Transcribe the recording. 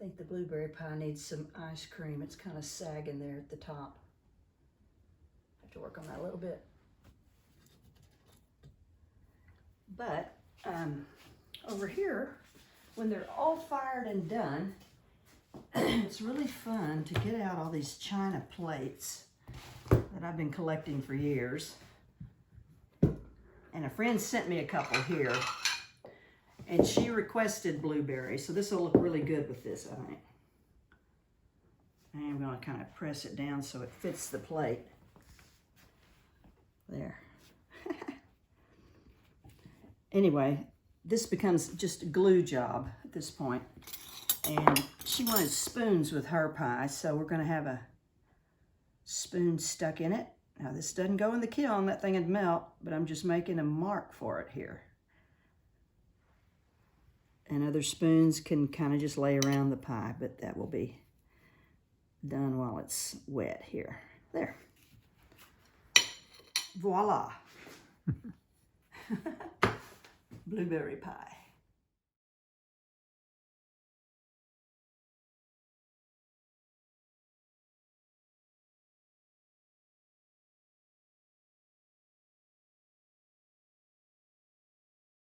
I think the blueberry pie needs some ice cream. It's kind of sagging there at the top. Have to work on that a little bit. But over here, when they're all fired and done, it's really fun to get out all these china plates that I've been collecting for years. And a friend sent me a couple here. And she requested blueberry, so this will look really good with this, I think. I'm going to kind of press it down so it fits the plate. There. Anyway, this becomes just a glue job at this point. And she wanted spoons with her pie, so we're going to have a spoon stuck in it. Now, this doesn't go in the kiln, that thing would melt, but I'm just making a mark for it here. And other spoons can kind of just lay around the pie, but that will be done while it's wet here. There. Voila. Blueberry pie.